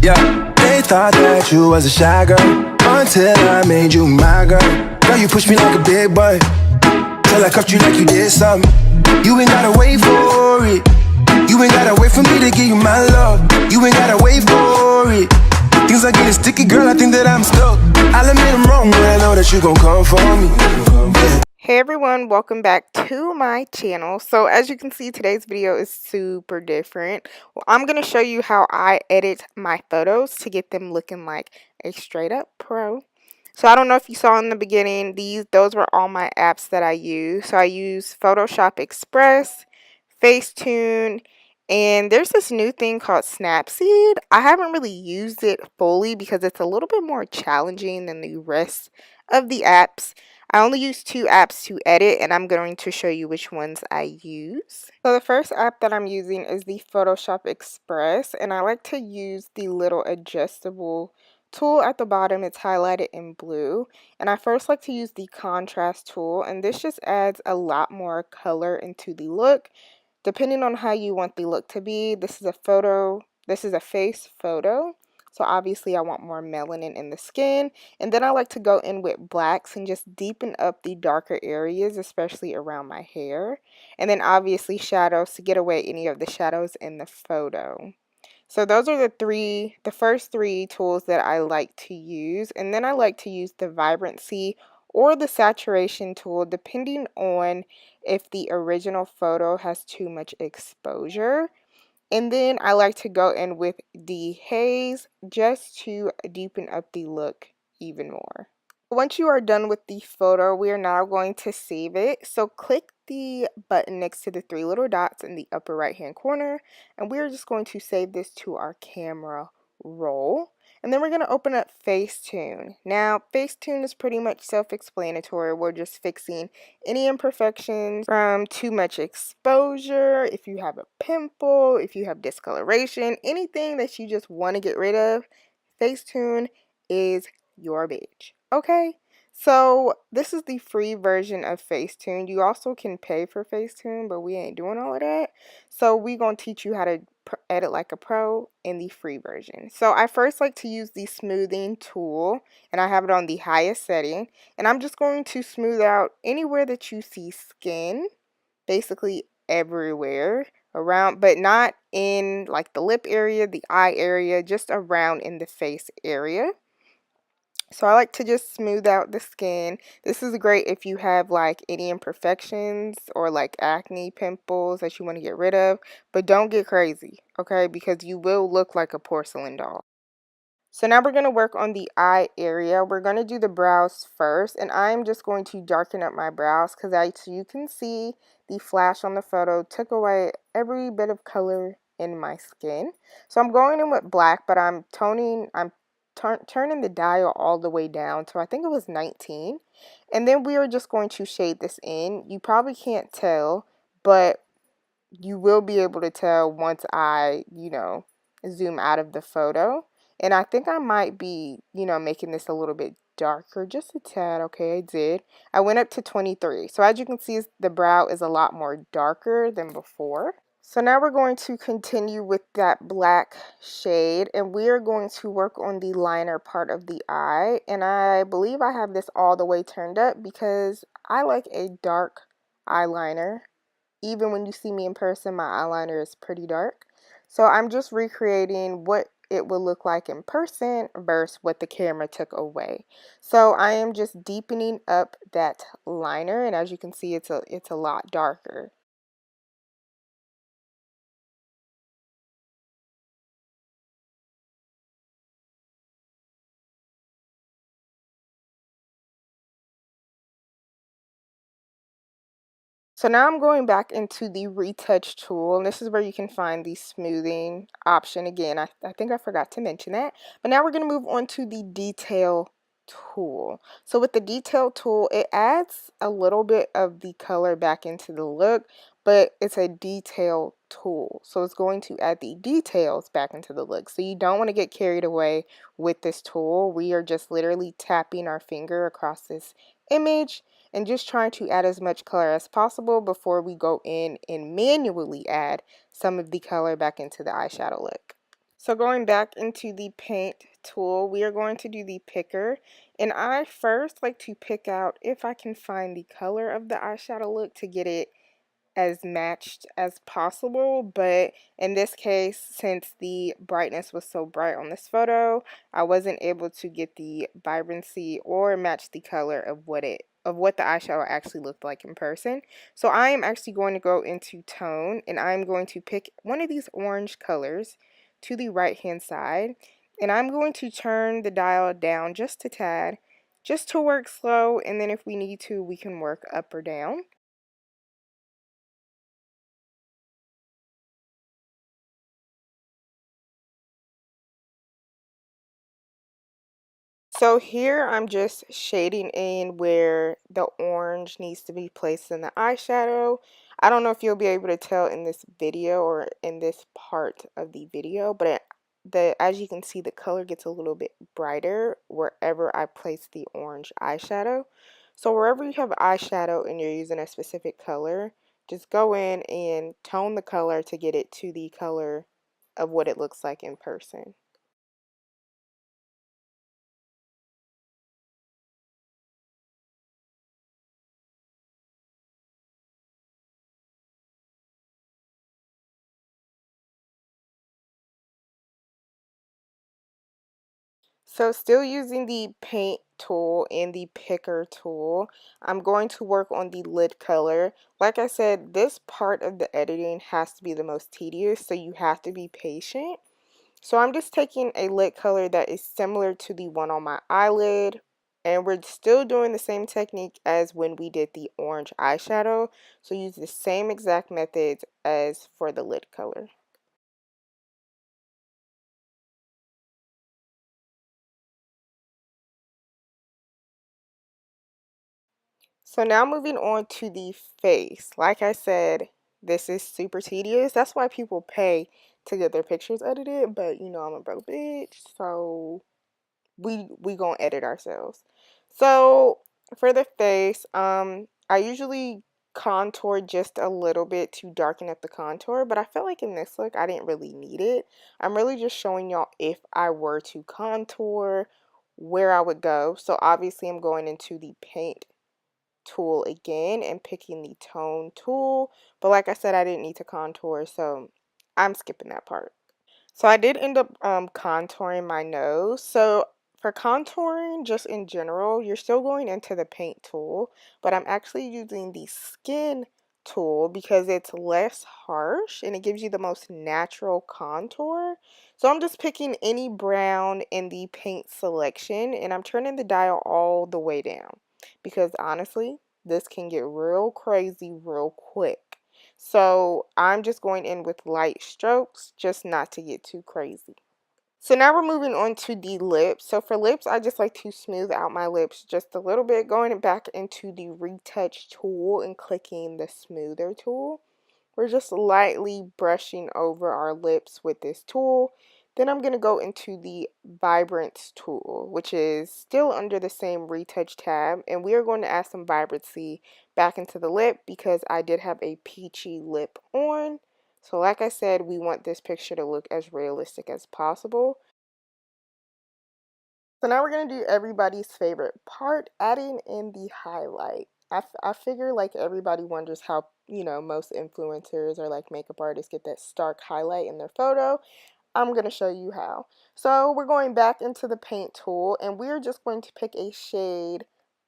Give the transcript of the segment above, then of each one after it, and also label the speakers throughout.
Speaker 1: Yeah, they thought that you was a shy girl until I made you my girl. Girl, you pushed me like a big boy till I cuffed you like you did something. You ain't gotta wait for it. You ain't gotta wait for me to give you my love. You ain't gotta wait for it. Things are getting sticky, girl, I think that I'm stuck. I'll admit I'm wrong, but I know that you gon' come for me.
Speaker 2: Hey everyone, welcome back to my channel. So as you can see, today's video is super different. Well, I'm going to show you how I edit my photos to get them looking like a straight up pro. So I don't know if you saw in the beginning, those were all my apps that I use. So I use Photoshop Express, Facetune, and there's this new thing called Snapseed. I haven't really used it fully because it's a little bit more challenging than the rest of the apps. I only use 2 apps to edit, and I'm going to show you which ones I use. So the first app that I'm using is the Photoshop Express, and I like to use the little adjustable tool at the bottom. It's highlighted in blue, and I first like to use the contrast tool, and this just adds a lot more color into the look depending on how you want the look to be. This is a face photo, so obviously I want more melanin in the skin, and then I like to go in with blacks and just deepen up the darker areas, especially around my hair, and then obviously shadows to get away any of the shadows in the photo. So those are the first 3 tools that I like to use, and then I like to use the vibrancy or the saturation tool depending on if the original photo has too much exposure. And then I like to go in with the haze just to deepen up the look even more. Once you are done with the photo, we are now going to save it. So click the button next to the 3 little dots in the upper right hand corner, and we are just going to save this to our camera roll. And then we're going to open up Facetune. Now, Facetune is pretty much self-explanatory. We're just fixing any imperfections from too much exposure, if you have a pimple, if you have discoloration, anything that you just want to get rid of, Facetune is your bitch. Okay, so this is the free version of Facetune. You also can pay for Facetune, but we ain't doing all of that. So we gonna teach you how to edit like a pro in the free version. So I first like to use the smoothing tool, and I have it on the highest setting, and I'm just going to smooth out anywhere that you see skin, basically everywhere around, but not in like the lip area, the eye area, just around in the face area. So I like to just smooth out the skin. This is great if you have like any imperfections or like acne, pimples that you want to get rid of, but don't get crazy, okay? Because you will look like a porcelain doll. So now we're going to work on the eye area. We're going to do the brows first, and I'm just going to darken up my brows because so you can see the flash on the photo took away every bit of color in my skin. So I'm going in with black, but I'm turning the dial all the way down to I think it was 19. And then we are just going to shade this in. You probably can't tell, but you will be able to tell once I, zoom out of the photo. And I think I might be, making this a little bit darker, just a tad. Okay, I did. I went up to 23. So as you can see, the brow is a lot more darker than before. So now we're going to continue with that black shade, and we are going to work on the liner part of the eye. And I believe I have this all the way turned up because I like a dark eyeliner. Even when you see me in person, my eyeliner is pretty dark. So I'm just recreating what it will look like in person versus what the camera took away. So I am just deepening up that liner, and as you can see, it's a lot darker. So now I'm going back into the retouch tool, and this is where you can find the smoothing option. Again, I think I forgot to mention that. But now we're going to move on to the detail tool. So with the detail tool, it adds a little bit of the color back into the look, but it's a detail tool. So it's going to add the details back into the look. So you don't want to get carried away with this tool. We are just literally tapping our finger across this image and just trying to add as much color as possible before we go in and manually add some of the color back into the eyeshadow look. So going back into the paint tool, we are going to do the picker. And I first like to pick out if I can find the color of the eyeshadow look to get it as matched as possible, but in this case, since the brightness was so bright on this photo, I wasn't able to get the vibrancy or match the color of what the eyeshadow actually looked like in person. So I am actually going to go into tone, and I'm going to pick one of these orange colors to the right hand side, and I'm going to turn the dial down just a tad, just to work slow, and then if we need to, we can work up or down. So here I'm just shading in where the orange needs to be placed in the eyeshadow. I don't know if you'll be able to tell in this video or in this part of the video, but as you can see, the color gets a little bit brighter wherever I place the orange eyeshadow. So wherever you have eyeshadow and you're using a specific color, just go in and tone the color to get it to the color of what it looks like in person. So still using the paint tool and the picker tool, I'm going to work on the lid color. Like I said, this part of the editing has to be the most tedious, so you have to be patient. So I'm just taking a lid color that is similar to the one on my eyelid, and we're still doing the same technique as when we did the orange eyeshadow. So use the same exact methods as for the lid color. So now moving on to the face. Like I said, this is super tedious. That's why people pay to get their pictures edited, but you know I'm a broke bitch, so we gonna edit ourselves. So for the face, I usually contour just a little bit to darken up the contour, but I felt like in this look I didn't really need it. I'm really just showing y'all if I were to contour where I would go. So obviously I'm going into the paint tool again and picking the tone tool, but like I said, I didn't need to contour, so I'm skipping that part. So I did end up contouring my nose. So for contouring, just in general, you're still going into the paint tool, but I'm actually using the skin tool because it's less harsh and it gives you the most natural contour. So I'm just picking any brown in the paint selection and I'm turning the dial all the way down because honestly, this can get real crazy real quick. So I'm just going in with light strokes, just not to get too crazy. So now we're moving on to the lips. So for lips, I just like to smooth out my lips just a little bit, going back into the retouch tool and clicking the smoother tool. We're just lightly brushing over our lips with this tool. Then I'm going to go into the Vibrance tool, which is still under the same retouch tab. And we are going to add some vibrancy back into the lip because I did have a peachy lip on. So like I said, we want this picture to look as realistic as possible. So now we're going to do everybody's favorite part, adding in the highlight. I figure like everybody wonders how, you know, most influencers or like makeup artists get that stark highlight in their photo. I'm going to show you how. So we're going back into the paint tool and we're just going to pick a shade,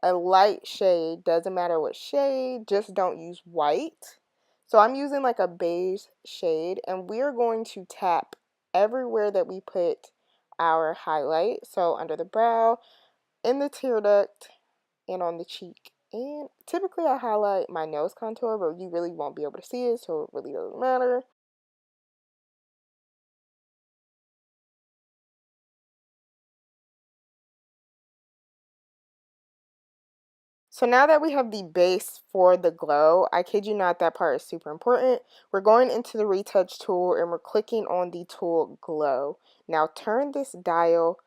Speaker 2: a light shade, doesn't matter what shade, just don't use white. So I'm using like a beige shade and we're going to tap everywhere that we put our highlight. So under the brow, in the tear duct, and on the cheek. And typically I highlight my nose contour, but you really won't be able to see it, so it really doesn't matter. So now that we have the base for the glow, I kid you not, that part is super important. We're going into the retouch tool and we're clicking on the tool glow. Now turn this dial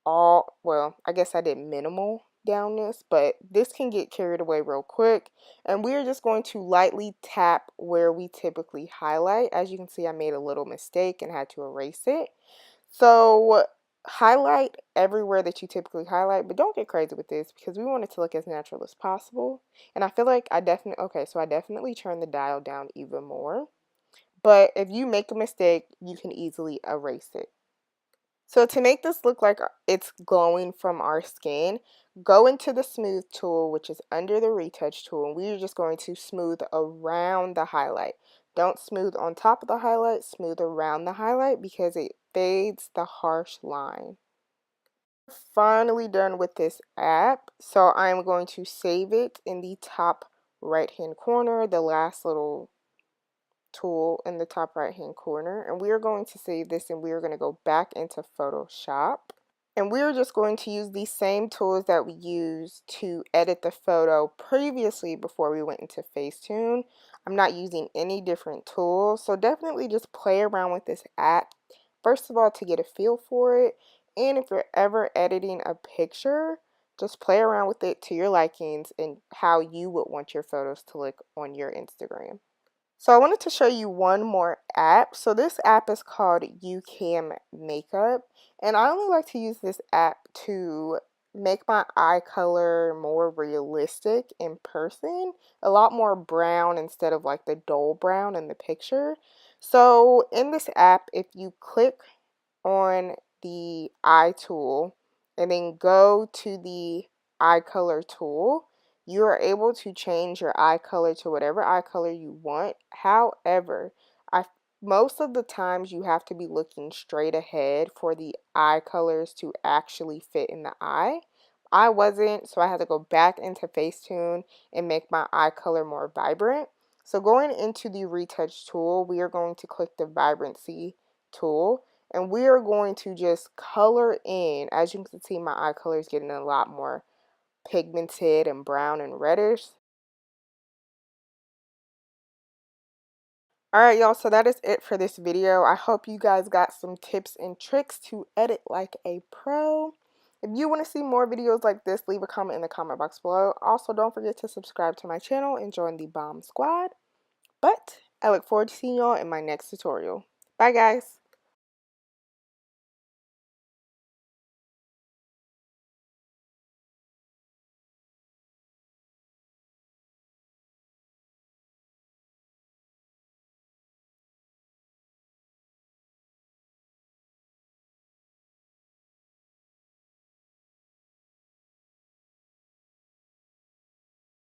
Speaker 2: all, well, I guess I did minimal, downness, but this can get carried away real quick. And we're just going to lightly tap where we typically highlight. As you can see, I made a little mistake and had to erase it. So highlight everywhere that you typically highlight, but don't get crazy with this because we want it to look as natural as possible. And I feel like I definitely turn the dial down even more. But if you make a mistake, you can easily erase it. So to make this look like it's glowing from our skin, go into the smooth tool, which is under the retouch tool, and we're just going to smooth around the highlight. Don't smooth on top of the highlight, smooth around the highlight because it fades the harsh line. Finally done with this app, so I'm going to save it in the top right hand corner, the last little tool in the top right hand corner, and we are going to save this and we are going to go back into Photoshop, and we're just going to use the same tools that we used to edit the photo previously before we went into Facetune. I'm not using any different tools, so definitely just play around with this app first of all to get a feel for it, and if you're ever editing a picture, just play around with it to your likings and how you would want your photos to look on your Instagram. So I wanted to show you one more app. So this app is called UCam Makeup, and I only like to use this app to make my eye color more realistic in person, a lot more brown instead of like the dull brown in the picture. So in this app, if you click on the eye tool and then go to the eye color tool, you are able to change your eye color to whatever eye color you want. However, most of the times you have to be looking straight ahead for the eye colors to actually fit in the eye. I wasn't, so I had to go back into Facetune and make my eye color more vibrant. So going into the retouch tool, we are going to click the vibrancy tool, and we are going to just color in. As you can see, my eye color is getting a lot more pigmented and brown and reddish. Alright y'all, so that is it for this video. I hope you guys got some tips and tricks to edit like a pro. If you want to see more videos like this, leave a comment in the comment box below. Also, don't forget to subscribe to my channel and join the B.O.M B Squad. But I look forward to seeing y'all in my next tutorial. Bye guys!